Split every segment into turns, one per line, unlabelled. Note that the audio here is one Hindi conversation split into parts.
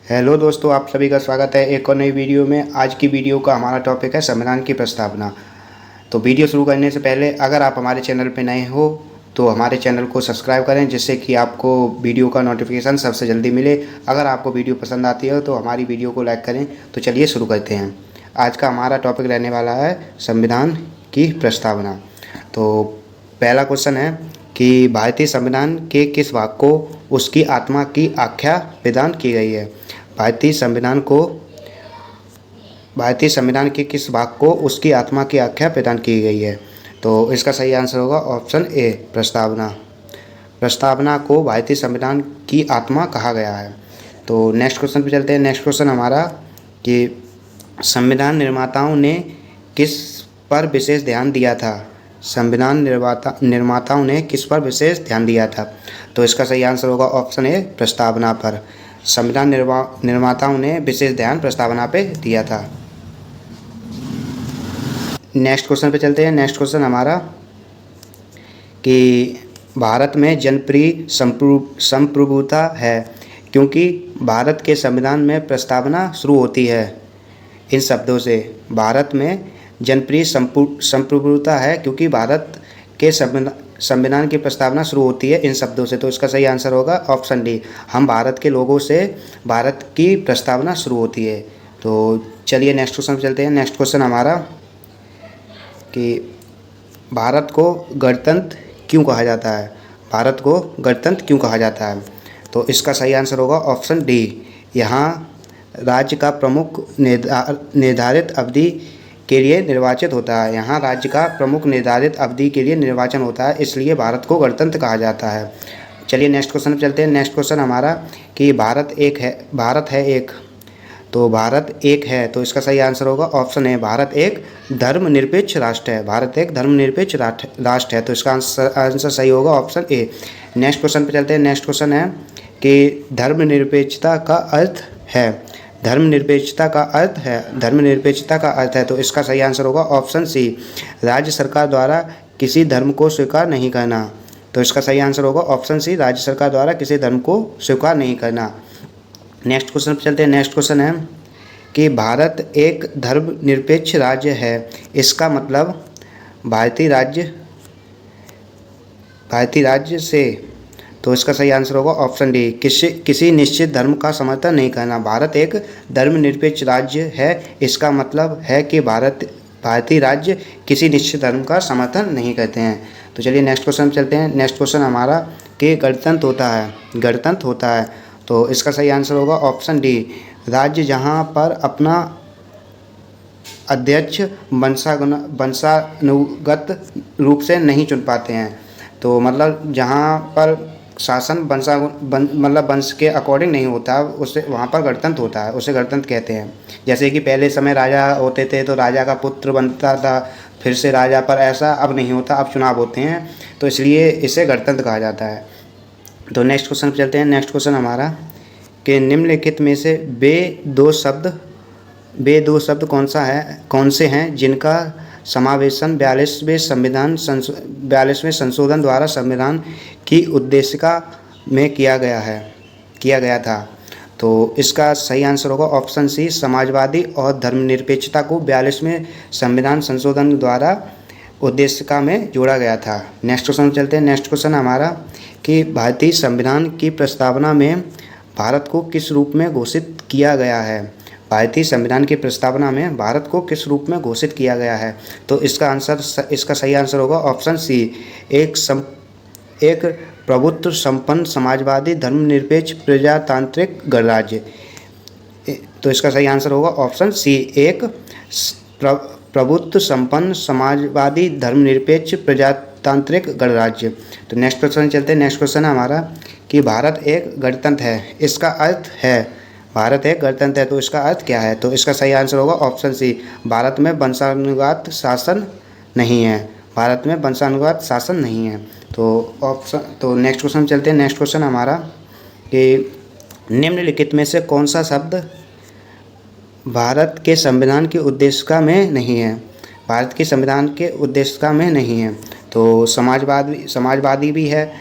हेलो दोस्तों, आप सभी का स्वागत है एक और नई वीडियो में। आज की वीडियो का हमारा टॉपिक है संविधान की प्रस्तावना। तो वीडियो शुरू करने से पहले अगर आप हमारे चैनल पर नए हो तो हमारे चैनल को सब्सक्राइब करें, जिससे कि आपको वीडियो का नोटिफिकेशन सबसे जल्दी मिले। अगर आपको वीडियो पसंद आती है तो हमारी वीडियो को लाइक करें। तो चलिए शुरू करते हैं। आज का हमारा टॉपिक रहने वाला है संविधान की प्रस्तावना। तो पहला क्वेश्चन है कि भारतीय संविधान के किस भाग को उसकी आत्मा की आख्या प्रदान की गई है। भारतीय संविधान के किस भाग को उसकी आत्मा की आख्या प्रदान की गई है। तो इसका सही आंसर होगा ऑप्शन ए, प्रस्तावना। प्रस्तावना को भारतीय संविधान की आत्मा कहा गया है। तो नेक्स्ट क्वेश्चन पे चलते हैं। नेक्स्ट क्वेश्चन हमारा कि संविधान निर्माताओं ने किस पर विशेष ध्यान दिया था। संविधान निर्माताओं ने किस पर विशेष ध्यान दिया था। तो इसका सही आंसर होगा ऑप्शन ए, प्रस्तावना पर। संविधान निर्माताओं ने विशेष ध्यान प्रस्तावना पे दिया था। नेक्स्ट क्वेश्चन पे चलते हैं। नेक्स्ट क्वेश्चन हमारा कि भारत में जनप्रिय संप्रभुता है, क्योंकि भारत के संविधान में प्रस्तावना शुरू होती है इन शब्दों से। भारत में जनप्रिय संप्रभुता है क्योंकि भारत के संविधान की प्रस्तावना शुरू होती है इन शब्दों से। तो इसका सही आंसर होगा ऑप्शन डी, हम भारत के लोगों से भारत की प्रस्तावना शुरू होती है। तो चलिए नेक्स्ट क्वेश्चन चलते हैं। नेक्स्ट क्वेश्चन हमारा कि भारत को गणतंत्र क्यों कहा जाता है। भारत को गणतंत्र क्यों कहा जाता है। तो इसका सही आंसर होगा ऑप्शन डी, यहाँ राज्य का प्रमुख निर्धारित अवधि के लिए निर्वाचित होता है। यहाँ राज्य का प्रमुख निर्धारित अवधि के लिए निर्वाचन होता है, इसलिए भारत को गणतंत्र कहा जाता है। चलिए नेक्स्ट क्वेश्चन पर चलते हैं। नेक्स्ट क्वेश्चन हमारा कि भारत है एक। तो भारत एक है, तो इसका सही आंसर होगा ऑप्शन ए, भारत एक धर्मनिरपेक्ष राष्ट्र है। भारत एक धर्मनिरपेक्ष राष्ट्र है, तो इसका आंसर सही होगा ऑप्शन ए। नेक्स्ट क्वेश्चन पर चलते हैं। नेक्स्ट क्वेश्चन है कि धर्मनिरपेक्षता का अर्थ है। धर्मनिरपेक्षता का अर्थ है, तो इसका सही आंसर होगा ऑप्शन सी, राज्य सरकार द्वारा किसी धर्म को स्वीकार नहीं करना। तो इसका सही आंसर होगा ऑप्शन सी, राज्य सरकार द्वारा किसी धर्म को स्वीकार नहीं करना। नेक्स्ट क्वेश्चन पर चलते हैं। नेक्स्ट क्वेश्चन है कि भारत एक धर्मनिरपेक्ष राज्य है, इसका मतलब भारतीय राज्य से। तो इसका सही आंसर होगा ऑप्शन डी, किसी निश्चित धर्म का समर्थन नहीं करना। भारत एक धर्मनिरपेक्ष राज्य है, इसका मतलब है कि भारतीय राज्य किसी निश्चित धर्म का समर्थन नहीं करते हैं। तो चलिए नेक्स्ट क्वेश्चन चलते हैं। नेक्स्ट क्वेश्चन हमारा कि गणतंत्र होता है। तो इसका सही आंसर होगा ऑप्शन डी, राज्य जहां पर अपना अध्यक्ष वंशानुगत रूप से नहीं चुन पाते हैं। तो मतलब जहां पर शासन मतलब वंश के अकॉर्डिंग नहीं होता, उससे वहाँ पर गणतंत्र होता है, उसे गणतंत्र कहते हैं। जैसे कि पहले समय राजा होते थे तो राजा का पुत्र बनता था, फिर से राजा पर, ऐसा अब नहीं होता, अब चुनाव होते हैं, तो इसलिए इसे गणतंत्र कहा जाता है। तो नेक्स्ट क्वेश्चन पर चलते हैं। नेक्स्ट क्वेश्चन हमारा कि निम्नलिखित में से वे दो शब्द कौन से हैं जिनका समावेशन 42वें संशोधन द्वारा संविधान की उद्देशिका में किया गया था। तो इसका सही आंसर होगा ऑप्शन सी, समाजवादी और धर्मनिरपेक्षता को 42वें संविधान संशोधन द्वारा उद्देशिका में जोड़ा गया था। नेक्स्ट क्वेश्चन चलते हैं। नेक्स्ट क्वेश्चन हमारा कि भारतीय संविधान की प्रस्तावना में भारत को किस रूप में घोषित किया गया है। भारतीय संविधान की प्रस्तावना में भारत को किस रूप में घोषित किया गया है। तो इसका सही आंसर होगा ऑप्शन सी, एक प्रभुत्व संपन्न समाजवादी धर्मनिरपेक्ष प्रजातांत्रिक गणराज्य। तो इसका सही आंसर होगा ऑप्शन सी, एक प्रभुत्व संपन्न समाजवादी धर्मनिरपेक्ष प्रजातांत्रिक गणराज्य। तो नेक्स्ट क्वेश्चन चलते हैं। नेक्स्ट क्वेश्चन है हमारा कि भारत एक गणतंत्र है, इसका अर्थ है। भारत एक गणतंत्र है, तो इसका अर्थ क्या है। तो इसका सही आंसर होगा ऑप्शन सी, भारत में वंशानुगत शासन नहीं है। भारत में वंशानुगत शासन नहीं है। तो नेक्स्ट क्वेश्चन चलते हैं। नेक्स्ट क्वेश्चन हमारा कि निम्नलिखित में से कौन सा शब्द भारत के संविधान की उद्देशिका में नहीं है। भारत के संविधान के उद्देशिका में नहीं है। तो समाजवादी भी है,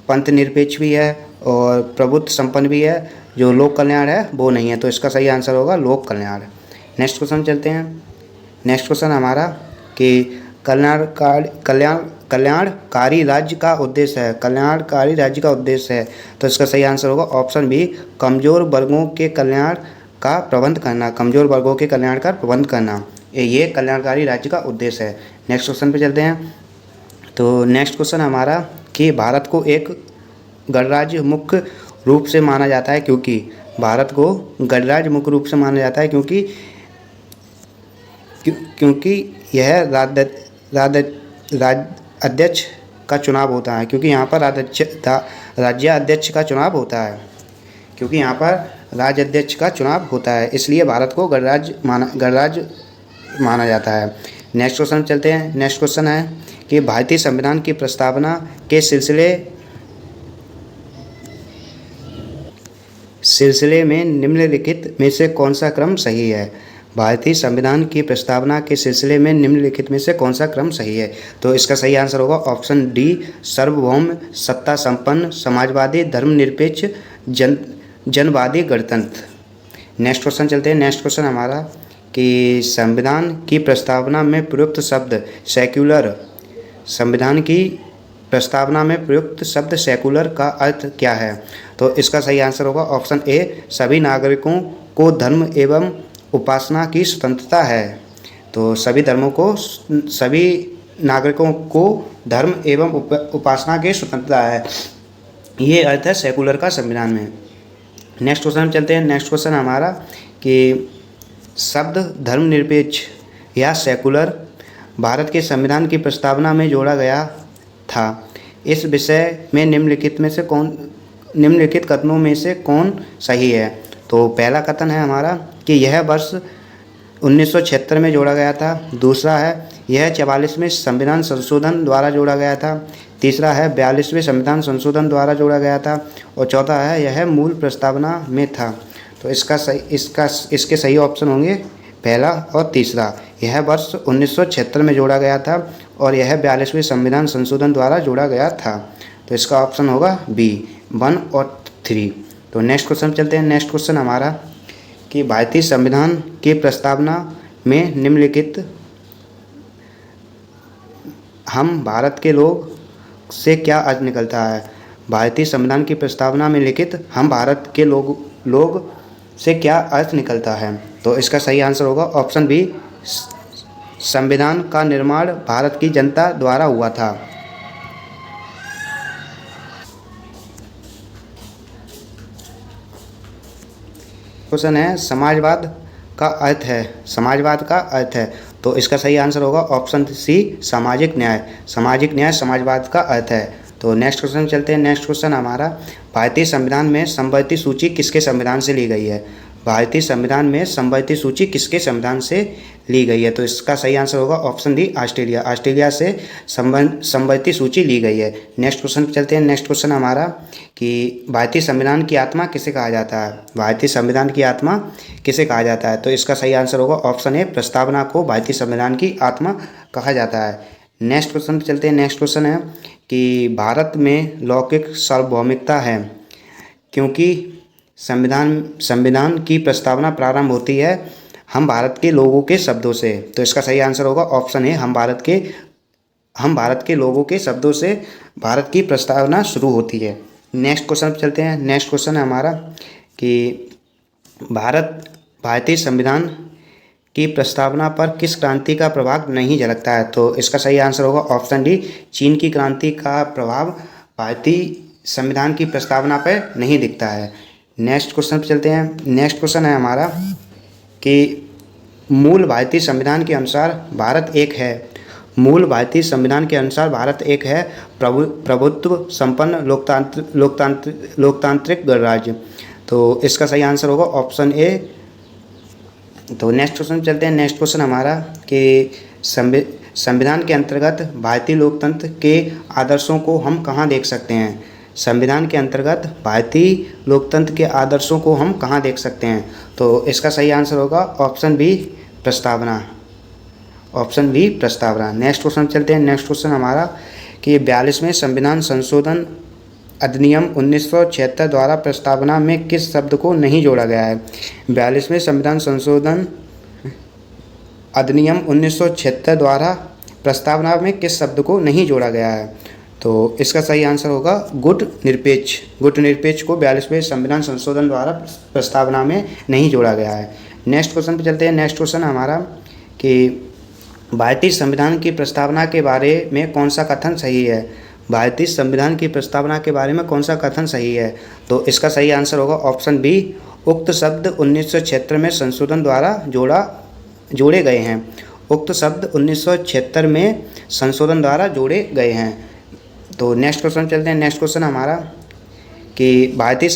पंथ निरपेक्ष भी है और प्रभुत्व संपन्न भी है, जो लोक कल्याण है वो नहीं है, तो इसका सही आंसर होगा लोक कल्याण। नेक्स्ट क्वेश्चन चलते हैं। नेक्स्ट क्वेश्चन हमारा कि कल्याणकारी राज्य का उद्देश्य है, कल्याणकारी राज्य का उद्देश्य है, तो इसका सही आंसर होगा ऑप्शन बी, कमज़ोर वर्गों के कल्याण का प्रबंध करना, कमज़ोर वर्गों के कल्याण का प्रबंध करना, ये कल्याणकारी राज्य का उद्देश्य है। नेक्स्ट क्वेश्चन पे चलते हैं। तो नेक्स्ट क्वेश्चन हमारा कि भारत को एक गणराज्य मुख्य रूप से माना जाता है क्योंकि, भारत को गणराज्य मुख्य रूप से माना जाता है क्योंकि यह राज्याध्यक्ष का चुनाव होता है, क्योंकि यहाँ पर राज्याध्यक्ष का चुनाव होता है, क्योंकि यहाँ पर राज्याध्यक्ष का चुनाव होता है, इसलिए भारत को गणराज्य माना जाता है। नेक्स्ट क्वेश्चन चलते हैं। नेक्स्ट क्वेश्चन है कि भारतीय संविधान की प्रस्तावना के सिलसिले में निम्नलिखित में से कौन सा क्रम सही है। भारतीय संविधान की प्रस्तावना के सिलसिले में निम्नलिखित में से कौन सा क्रम सही है, तो इसका सही आंसर होगा ऑप्शन डी, सार्वभौम सत्ता संपन्न समाजवादी धर्मनिरपेक्ष जनवादी गणतंत्र। नेक्स्ट क्वेश्चन चलते हैं। नेक्स्ट क्वेश्चन हमारा कि संविधान की प्रस्तावना में प्रयुक्त शब्द सेक्युलर, संविधान की प्रस्तावना में प्रयुक्त शब्द सेकुलर का अर्थ क्या है, तो इसका सही आंसर होगा ऑप्शन ए, सभी नागरिकों को धर्म एवं उपासना की स्वतंत्रता है, तो सभी नागरिकों को धर्म एवं उपासना की स्वतंत्रता है, ये अर्थ है सेकुलर का संविधान में। नेक्स्ट क्वेश्चन चलते हैं। नेक्स्ट क्वेश्चन हमारा कि शब्द धर्मनिरपेक्ष या सेकुलर भारत के संविधान की प्रस्तावना में जोड़ा गया था, इस विषय में निम्नलिखित कथनों में से कौन सही है, तो पहला कथन है हमारा कि यह वर्ष 1976 में जोड़ा गया था, दूसरा है यह 44वें संविधान संशोधन द्वारा जोड़ा गया था, तीसरा है 42वें संविधान संशोधन द्वारा जोड़ा गया था, और चौथा है यह मूल प्रस्तावना में था, तो इसके सही ऑप्शन होंगे पहला और तीसरा। यह वर्ष 1976 में जोड़ा गया था और यह 42वें संविधान संशोधन द्वारा जोड़ा गया था, तो इसका ऑप्शन होगा बी, 1 और 3। तो नेक्स्ट क्वेश्चन चलते हैं। नेक्स्ट क्वेश्चन हमारा कि भारतीय संविधान की प्रस्तावना में निम्नलिखित हम भारत के लोग से क्या अर्थ निकलता है। भारतीय संविधान की प्रस्तावना में लिखित हम भारत के लोग से क्या अर्थ निकलता है, तो इसका सही आंसर होगा ऑप्शन बी, संविधान का निर्माण भारत की जनता द्वारा हुआ था। क्वेश्चन है समाजवाद का अर्थ है, तो इसका सही आंसर होगा ऑप्शन सी, सामाजिक न्याय समाजवाद का अर्थ है। तो नेक्स्ट क्वेश्चन चलते हैं। नेक्स्ट क्वेश्चन हमारा भारतीय संविधान में समवर्ती सूची किसके संविधान से ली गई है। भारतीय संविधान में समवर्ती सूची किसके संविधान से ली गई है, तो इसका सही आंसर होगा ऑप्शन डी, ऑस्ट्रेलिया से समवर्ती सूची ली गई है। नेक्स्ट क्वेश्चन चलते हैं। नेक्स्ट क्वेश्चन हमारा कि भारतीय संविधान की आत्मा किसे कहा जाता है। भारतीय संविधान की आत्मा किसे कहा जाता है, तो इसका सही आंसर होगा ऑप्शन ए, प्रस्तावना को भारतीय संविधान की आत्मा कहा जाता है। नेक्स्ट क्वेश्चन चलते हैं। नेक्स्ट क्वेश्चन है कि भारत में लौकिक सार्वभौमिकता है क्योंकि संविधान की प्रस्तावना प्रारंभ होती है हम भारत के लोगों के शब्दों से, तो इसका सही आंसर होगा ऑप्शन ए, हम भारत के लोगों के शब्दों से भारत की प्रस्तावना शुरू होती है। नेक्स्ट क्वेश्चन पर चलते हैं। नेक्स्ट क्वेश्चन है हमारा कि भारतीय संविधान की प्रस्तावना पर किस क्रांति का प्रभाव नहीं झलकता है, तो इसका सही आंसर होगा ऑप्शन डी, चीन की क्रांति का प्रभाव भारतीय संविधान की प्रस्तावना पर नहीं दिखता है। नेक्स्ट क्वेश्चन पर चलते हैं। नेक्स्ट क्वेश्चन है हमारा कि मूल भारतीय संविधान के अनुसार भारत एक है। मूल भारतीय संविधान के अनुसार भारत एक है प्रभुत्व संपन्न लोकतांत्रिक गणराज्य, तो इसका सही आंसर होगा ऑप्शन ए। तो नेक्स्ट क्वेश्चन चलते हैं। नेक्स्ट क्वेश्चन हमारा कि संविधान के अंतर्गत भारतीय लोकतंत्र के आदर्शों को हम कहाँ देख सकते हैं। संविधान के अंतर्गत भारतीय लोकतंत्र के आदर्शों को हम कहाँ देख सकते हैं, तो इसका सही आंसर होगा ऑप्शन बी, प्रस्तावना। नेक्स्ट क्वेश्चन चलते हैं। नेक्स्ट क्वेश्चन हमारा कि 42वें संविधान संशोधन अधिनियम 1976 द्वारा प्रस्तावना में किस शब्द को नहीं जोड़ा गया है? 42वें संविधान संशोधन अधिनियम 1976 द्वारा प्रस्तावना में किस शब्द को नहीं जोड़ा गया है? तो इसका सही आंसर होगा गुट निरपेक्ष। गुट निरपेक्ष को 42वें संविधान संशोधन द्वारा प्रस्तावना में नहीं जोड़ा गया है। नेक्स्ट क्वेश्चन पे चलते हैं। नेक्स्ट क्वेश्चन हमारा कि भारतीय संविधान की प्रस्तावना के बारे में कौन सा कथन सही है? भारतीय संविधान की प्रस्तावना के बारे में कौन सा कथन सही है? तो इसका सही आंसर होगा ऑप्शन बी, उक्त शब्द 1976 में संशोधन द्वारा जोड़े गए हैं। उक्त शब्द 1976 में संशोधन द्वारा जोड़े गए हैं। तो नेक्स्ट क्वेश्चन चलते हैं। नेक्स्ट क्वेश्चन हमारा कि भारतीय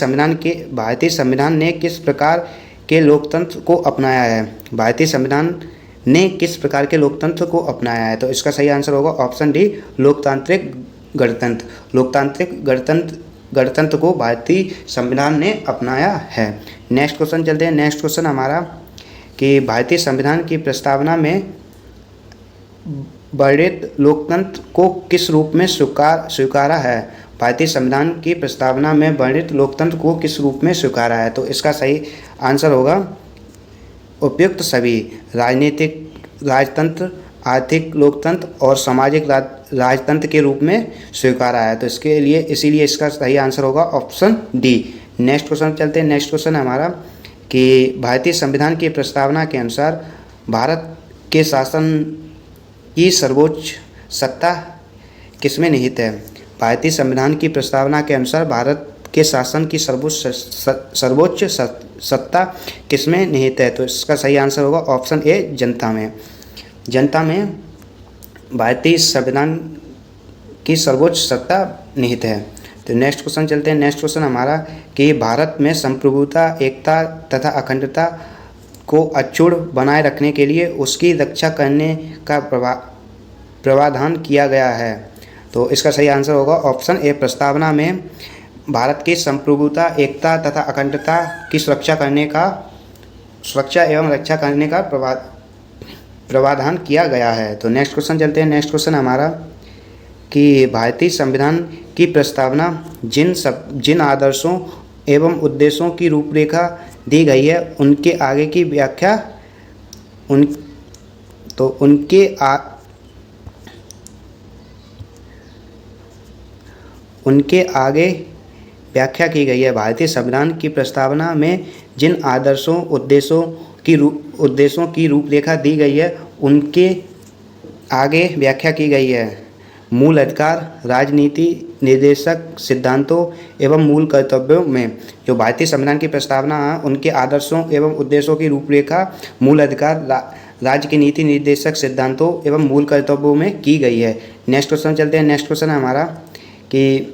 संविधान ने किस प्रकार के लोकतंत्र को अपनाया है? भारतीय संविधान ने किस प्रकार के लोकतंत्र को अपनाया है? तो इसका सही आंसर होगा ऑप्शन डी, लोकतांत्रिक गणतंत्र। लोकतांत्रिक गणतंत्र को भारतीय संविधान ने अपनाया है। नेक्स्ट क्वेश्चन चलते हैं। नेक्स्ट क्वेश्चन हमारा कि भारतीय संविधान की प्रस्तावना में वर्णित लोकतंत्र को किस रूप में स्वीकारा है? भारतीय संविधान की प्रस्तावना में वर्णित लोकतंत्र को किस रूप में स्वीकारा है? तो इसका सही आंसर होगा उपयुक्त सभी राजनीतिक राजतंत्र, आर्थिक लोकतंत्र और सामाजिक राजतंत्र के रूप में स्वीकारा है। तो इसीलिए इसका सही आंसर होगा ऑप्शन डी। नेक्स्ट क्वेश्चन चलते हैं। नेक्स्ट क्वेश्चन हमारा कि भारतीय संविधान की प्रस्तावना के अनुसार भारत के शासन की सर्वोच्च सत्ता किसमें निहित है? भारतीय संविधान की प्रस्तावना के अनुसार भारत के शासन की सर्वोच्च सत्ता किसमें निहित है? तो इसका सही आंसर होगा ऑप्शन ए, जनता में। जनता में भारतीय संविधान की सर्वोच्च सत्ता निहित है। तो नेक्स्ट क्वेश्चन चलते हैं। नेक्स्ट क्वेश्चन हमारा कि भारत में संप्रभुता, एकता तथा अखंडता को अक्षुण्ण बनाए रखने के लिए उसकी रक्षा करने का प्रावधान किया गया है। तो इसका सही आंसर होगा ऑप्शन ए, प्रस्तावना में भारत की संप्रभुता, एकता तथा अखंडता की सुरक्षा एवं रक्षा करने का प्रावधान किया गया है। तो नेक्स्ट क्वेश्चन चलते हैं। नेक्स्ट क्वेश्चन हमारा कि भारतीय संविधान की प्रस्तावना जिन आदर्शों एवं उद्देश्यों की रूपरेखा दी गई है उनके आगे की व्याख्या उनके आगे व्याख्या की गई है। भारतीय संविधान की प्रस्तावना में जिन आदर्शों उद्देश्यों की रूपरेखा दी गई है उनके आगे व्याख्या की गई है। मूल अधिकार, राजनीति, निर्देशक सिद्धांतों एवं मूल कर्तव्यों में जो भारतीय संविधान की प्रस्तावना है उनके आदर्शों एवं उद्देश्यों की रूपरेखा मूल अधिकार, राज्य की नीति, निर्देशक सिद्धांतों एवं मूल कर्तव्यों में की गई है। नेक्स्ट क्वेश्चन चलते हैं। नेक्स्ट क्वेश्चन है हमारा कि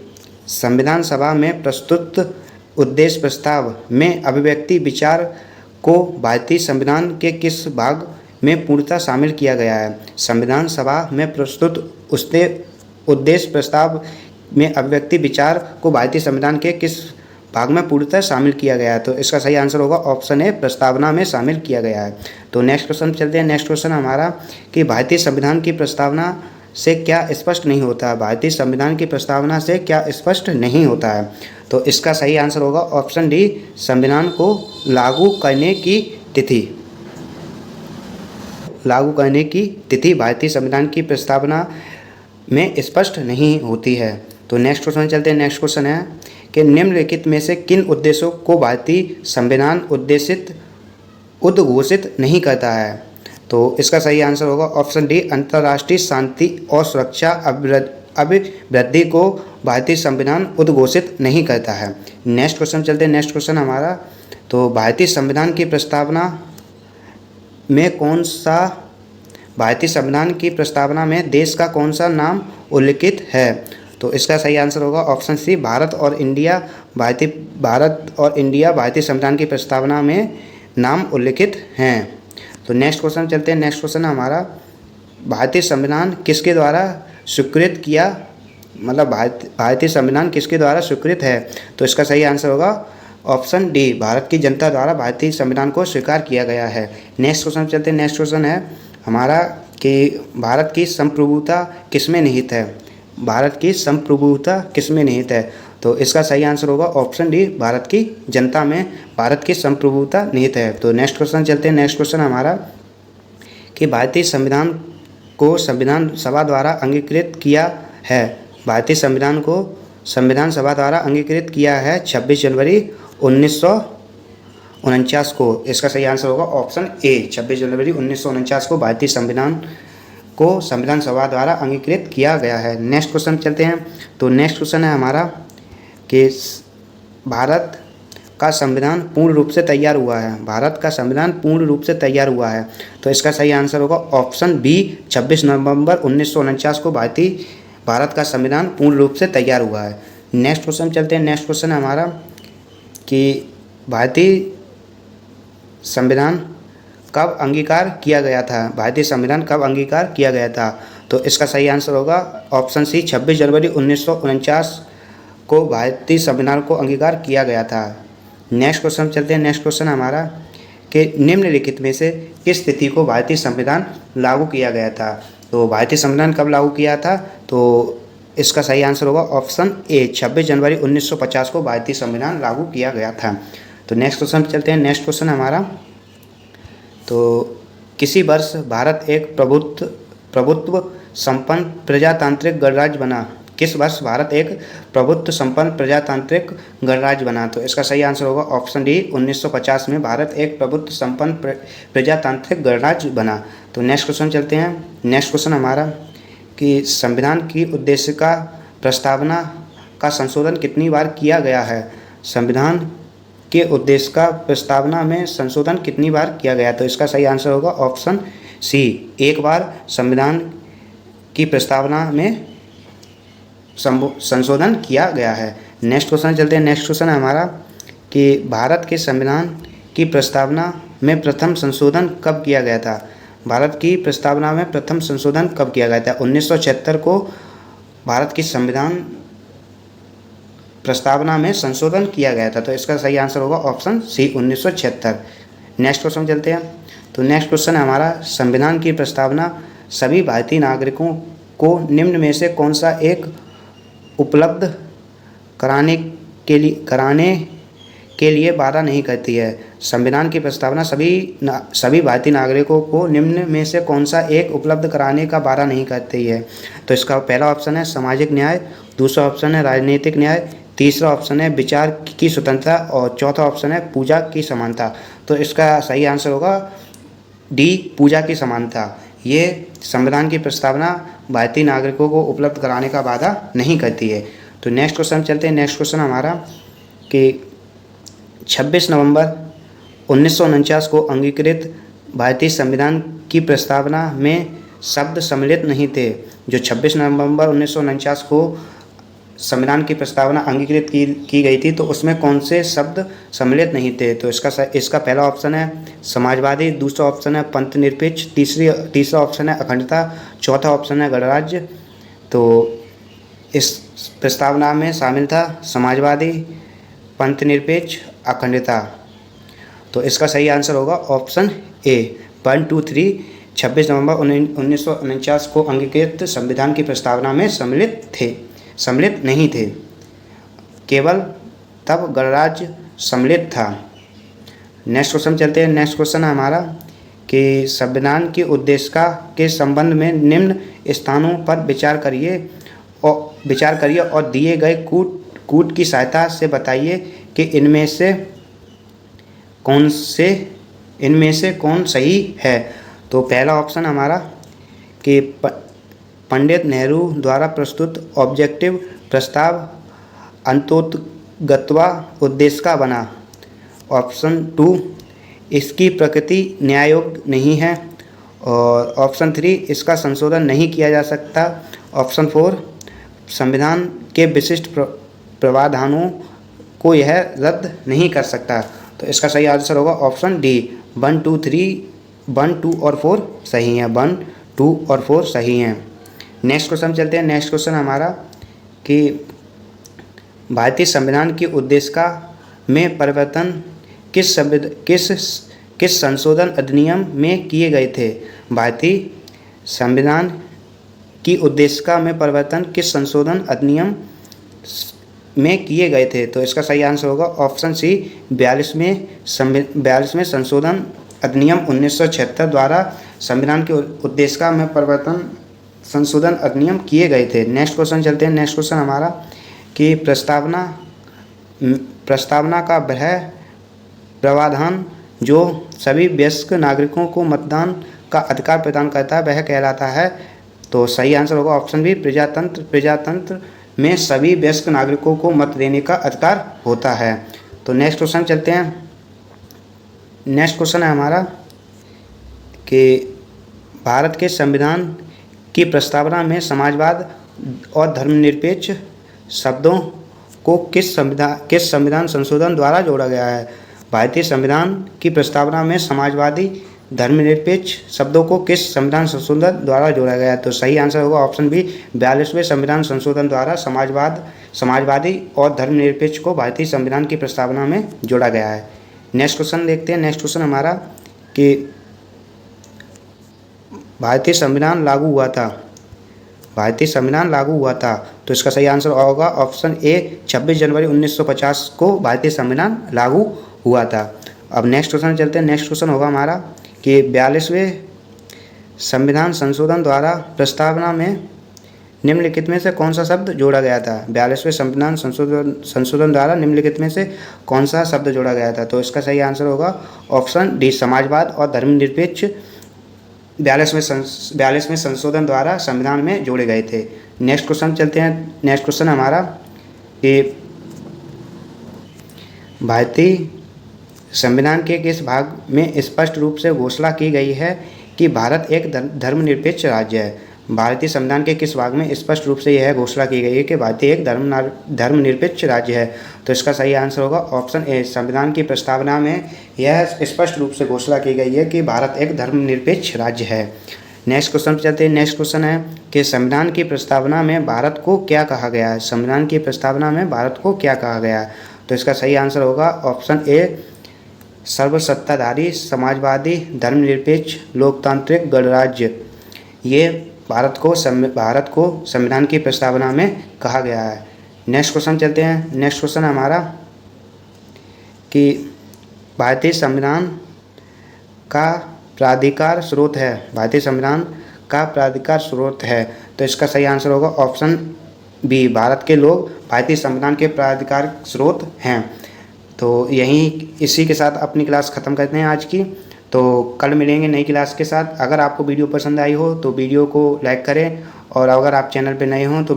संविधान सभा में प्रस्तुत उद्देश्य प्रस्ताव में अभिव्यक्ति विचार को भारतीय संविधान के किस भाग में पूर्णतः शामिल किया गया है? संविधान सभा में प्रस्तुत उद्देश्य प्रस्ताव में अभिव्यक्ति विचार को भारतीय संविधान के किस भाग में पूर्णतः शामिल किया गया है? तो इसका सही आंसर होगा ऑप्शन ए, प्रस्तावना में शामिल किया गया है। तो नेक्स्ट क्वेश्चन चलते हैं। नेक्स्ट क्वेश्चन हमारा कि भारतीय संविधान की प्रस्तावना से क्या स्पष्ट नहीं होता है? भारतीय संविधान की प्रस्तावना से क्या स्पष्ट नहीं होता है? तो इसका सही आंसर होगा ऑप्शन डी, संविधान को लागू करने की तिथि भारतीय संविधान की प्रस्तावना में स्पष्ट नहीं होती है। तो नेक्स्ट क्वेश्चन चलते हैं। नेक्स्ट क्वेश्चन है कि निम्नलिखित में से किन उद्देश्यों को भारतीय संविधान उद्घोषित नहीं करता है? तो इसका सही आंसर होगा ऑप्शन डी, अंतर्राष्ट्रीय शांति और सुरक्षा अभिवृद्धि को भारतीय संविधान उद्घोषित नहीं करता है। नेक्स्ट क्वेश्चन चलते हैं। नेक्स्ट क्वेश्चन हमारा तो भारतीय संविधान की प्रस्तावना में देश का कौन सा नाम उल्लिखित है? तो इसका सही आंसर होगा ऑप्शन सी, भारत और इंडिया भारतीय संविधान की प्रस्तावना में नाम उल्लिखित हैं। तो नेक्स्ट क्वेश्चन चलते हैं। नेक्स्ट क्वेश्चन हमारा भारतीय संविधान किसके द्वारा स्वीकृत भारतीय संविधान किसके द्वारा स्वीकृत है? तो इसका सही आंसर होगा ऑप्शन डी, भारत की जनता द्वारा भारतीय संविधान को स्वीकार किया गया है। नेक्स्ट क्वेश्चन चलते हैं। नेक्स्ट क्वेश्चन है हमारा कि भारत की संप्रभुता किसमें निहित है? भारत की संप्रभुता किसमें निहित है? तो इसका सही आंसर होगा ऑप्शन डी, भारत की जनता में भारत की संप्रभुता निहित है। तो नेक्स्ट क्वेश्चन चलते हैं। नेक्स्ट क्वेश्चन हमारा कि भारतीय संविधान को संविधान सभा द्वारा अंगीकृत किया है। भारतीय संविधान को संविधान सभा द्वारा अंगीकृत किया है 26 जनवरी 1949 को। इसका सही आंसर होगा ऑप्शन ए, 26 जनवरी 1949 को भारतीय संविधान को संविधान सभा द्वारा अंगीकृत किया गया है। नेक्स्ट क्वेश्चन चलते हैं। तो नेक्स्ट क्वेश्चन है हमारा कि भारत का संविधान पूर्ण रूप से तैयार हुआ है। भारत का संविधान पूर्ण रूप से तैयार हुआ है। तो इसका सही आंसर होगा ऑप्शन बी, 26 नवंबर 1949 को भारत का संविधान पूर्ण रूप से तैयार हुआ है। नेक्स्ट क्वेश्चन चलते हैं। नेक्स्ट क्वेश्चन है हमारा कि भारतीय संविधान कब अंगीकार किया गया था। भारतीय संविधान कब अंगीकार किया गया था। तो इसका सही आंसर होगा ऑप्शन सी, 26 जनवरी 1949 को भारतीय संविधान को अंगीकार किया गया था। नेक्स्ट क्वेश्चन चलते हैं। नेक्स्ट क्वेश्चन हमारा कि निम्नलिखित में से किस तिथि को भारतीय संविधान लागू किया गया था। तो भारतीय संविधान कब लागू किया था। तो इसका सही आंसर होगा ऑप्शन ए, 26 जनवरी 1950 को भारतीय संविधान लागू किया गया था। तो नेक्स्ट क्वेश्चन चलते हैं। नेक्स्ट क्वेश्चन हमारा तो किसी वर्ष भारत एक प्रभुत्व संपन्न प्रजातांत्रिक गणराज्य बना। किस वर्ष भारत एक प्रभुत्व संपन्न प्रजातांत्रिक गणराज्य बना। तो इसका सही आंसर होगा ऑप्शन डी, 1950 में भारत एक प्रभुत्व संपन्न प्रजातांत्रिक गणराज्य बना। तो नेक्स्ट क्वेश्चन चलते हैं। नेक्स्ट क्वेश्चन हमारा कि संविधान की उद्देश्य का प्रस्तावना का संशोधन कितनी बार किया गया है। संविधान के उद्देश्य का प्रस्तावना में संशोधन कितनी बार किया गया। तो इसका सही आंसर होगा ऑप्शन सी, एक बार संविधान की प्रस्तावना में संशोधन किया गया है। नेक्स्ट क्वेश्चन चलते हैं। नेक्स्ट क्वेश्चन है हमारा कि भारत के संविधान की प्रस्तावना में प्रथम संशोधन कब किया गया था। भारत की प्रस्तावना में प्रथम संशोधन कब किया गया था। 1976 को भारत की संविधान प्रस्तावना में संशोधन किया गया था। तो इसका सही आंसर होगा ऑप्शन सी, 1976। नेक्स्ट क्वेश्चन चलते हैं। तो नेक्स्ट क्वेश्चन है हमारा संविधान की प्रस्तावना सभी भारतीय नागरिकों को निम्न में से कौन सा एक उपलब्ध कराने के लिए वादा नहीं करती है। संविधान की प्रस्तावना सभी भारतीय नागरिकों को निम्न में से कौन सा एक उपलब्ध कराने का वादा नहीं करती है। तो इसका पहला ऑप्शन है सामाजिक न्याय, दूसरा ऑप्शन है राजनीतिक न्याय, तीसरा ऑप्शन है विचार की स्वतंत्रता और चौथा ऑप्शन है पूजा की समानता। तो इसका सही आंसर होगा डी, पूजा की समानता। ये संविधान की प्रस्तावना भारतीय नागरिकों को उपलब्ध कराने का वादा नहीं करती है। तो नेक्स्ट क्वेश्चन चलते हैं। नेक्स्ट क्वेश्चन हमारा कि 26 नवंबर 1949 को अंगीकृत भारतीय संविधान की प्रस्तावना में शब्द सम्मिलित नहीं थे। जो 26 नवंबर 1949 को संविधान की प्रस्तावना अंगीकृत की गई थी तो उसमें कौन से शब्द सम्मिलित नहीं थे। तो इसका पहला ऑप्शन है समाजवादी, दूसरा ऑप्शन है पंथनिरपेक्ष, तीसरा ऑप्शन है अखंडता, चौथा ऑप्शन है गणराज्य। तो इस प्रस्तावना में शामिल था समाजवादी, पंथनिरपेक्ष, अखंडता। तो इसका सही आंसर होगा ऑप्शन ए, 1, 2, 3 26 नवंबर 1949 को अंगीकृत संविधान की प्रस्तावना में सम्मिलित नहीं थे, केवल तब गणराज्य सम्मिलित था। नेक्स्ट क्वेश्चन चलते हैं। नेक्स्ट क्वेश्चन है हमारा कि संविधान की उद्देशिका के संबंध में निम्न स्थानों पर विचार करिए और दिए गए कूट की सहायता से बताइए कि इनमें से कौन सही है। तो पहला ऑप्शन हमारा कि पंडित नेहरू द्वारा प्रस्तुत ऑब्जेक्टिव प्रस्ताव अंतोगत्वा उद्देशिका बना। ऑप्शन 2 इसकी प्रकृति न्याययोग्य नहीं है। और ऑप्शन 3 इसका संशोधन नहीं किया जा सकता। ऑप्शन 4 संविधान के विशिष्ट प्रावधानों को यह रद्द नहीं कर सकता। तो इसका सही आंसर होगा ऑप्शन डी, 1, 2, 3 1, 2 और 4 सही हैं। 1, 2 और 4 सही हैं। नेक्स्ट क्वेश्चन चलते हैं। नेक्स्ट क्वेश्चन हमारा कि भारतीय संविधान की उद्देशिका में परिवर्तन किस संशोधन अधिनियम में किए गए थे। भारतीय संविधान की उद्देशिका में परिवर्तन किस संशोधन अधिनियम में किए गए थे। तो इसका सही आंसर होगा ऑप्शन सी 42वें संशोधन अधिनियम 1976 द्वारा संविधान के उद्देशिका में परिवर्तन संशोधन अधिनियम किए गए थे। नेक्स्ट क्वेश्चन चलते हैं। नेक्स्ट क्वेश्चन हमारा कि प्रस्तावना का वह प्रावधान जो सभी वयस्क नागरिकों को मतदान का अधिकार प्रदान करता है वह कहलाता है। तो सही आंसर होगा ऑप्शन बी प्रजातंत्र में सभी वयस्क नागरिकों को मत देने का अधिकार होता है। तो नेक्स्ट क्वेश्चन चलते हैं। नेक्स्ट क्वेश्चन है हमारा कि भारत के संविधान की प्रस्तावना में समाजवाद और धर्मनिरपेक्ष शब्दों को किस संविधान संशोधन द्वारा जोड़ा गया है। भारतीय संविधान की प्रस्तावना में समाजवादी धर्मनिरपेक्ष शब्दों को किस संविधान संशोधन द्वारा जोड़ा गया है। तो सही आंसर होगा ऑप्शन बी 42वें संविधान संशोधन द्वारा समाजवादी और धर्मनिरपेक्ष को भारतीय संविधान की प्रस्तावना में जोड़ा गया है। नेक्स्ट क्वेश्चन देखते हैं। नेक्स्ट क्वेश्चन हमारा कि भारतीय संविधान लागू हुआ था। तो इसका सही आंसर होगा ऑप्शन ए 26 जनवरी 1950 को भारतीय संविधान लागू हुआ था। अब नेक्स्ट क्वेश्चन चलते हैं। नेक्स्ट क्वेश्चन होगा हमारा कि 42वें संविधान संशोधन द्वारा प्रस्तावना में निम्नलिखित में से कौन सा शब्द जोड़ा गया था। 42वें संविधान संशोधन द्वारा निम्नलिखित में से कौन सा शब्द जोड़ा गया था। तो इसका सही आंसर होगा ऑप्शन डी समाजवाद और धर्मनिरपेक्ष 42वें संशोधन द्वारा संविधान में जोड़े गए थे। नेक्स्ट क्वेश्चन चलते हैं। नेक्स्ट क्वेश्चन हमारा कि भारतीय संविधान के किस भाग में स्पष्ट रूप से घोषणा की गई है कि भारत एक धर्मनिरपेक्ष राज्य है। भारतीय संविधान के किस भाग में स्पष्ट रूप से यह घोषणा की गई है कि भारत एक धर्मनिरपेक्ष राज्य है। तो इसका सही आंसर होगा ऑप्शन ए संविधान की प्रस्तावना में यह स्पष्ट रूप से घोषणा की गई है कि भारत एक धर्मनिरपेक्ष राज्य है। नेक्स्ट क्वेश्चन पर चलते हैं। नेक्स्ट क्वेश्चन है कि संविधान की प्रस्तावना में भारत को क्या कहा गया है। संविधान की प्रस्तावना में भारत को क्या कहा गया है। तो इसका सही आंसर होगा ऑप्शन ए सर्वसत्ताधारी समाजवादी धर्मनिरपेक्ष लोकतांत्रिक गणराज्य। ये भारत को संविधान की प्रस्तावना में कहा गया है। नेक्स्ट क्वेश्चन चलते हैं। नेक्स्ट क्वेश्चन हमारा कि भारतीय संविधान का प्राधिकार स्रोत है। भारतीय संविधान का प्राधिकार स्रोत है। तो इसका सही आंसर होगा ऑप्शन बी भारत के लोग भारतीय संविधान के प्राधिकार स्रोत हैं। तो इसी के साथ अपनी क्लास ख़त्म करते हैं आज की। तो कल मिलेंगे नई क्लास के साथ। अगर आपको वीडियो पसंद आई हो तो वीडियो को लाइक करें और अगर आप चैनल पे नए हों तो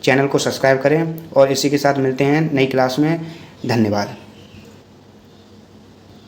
चैनल को सब्सक्राइब करें। और इसी के साथ मिलते हैं नई क्लास में। धन्यवाद।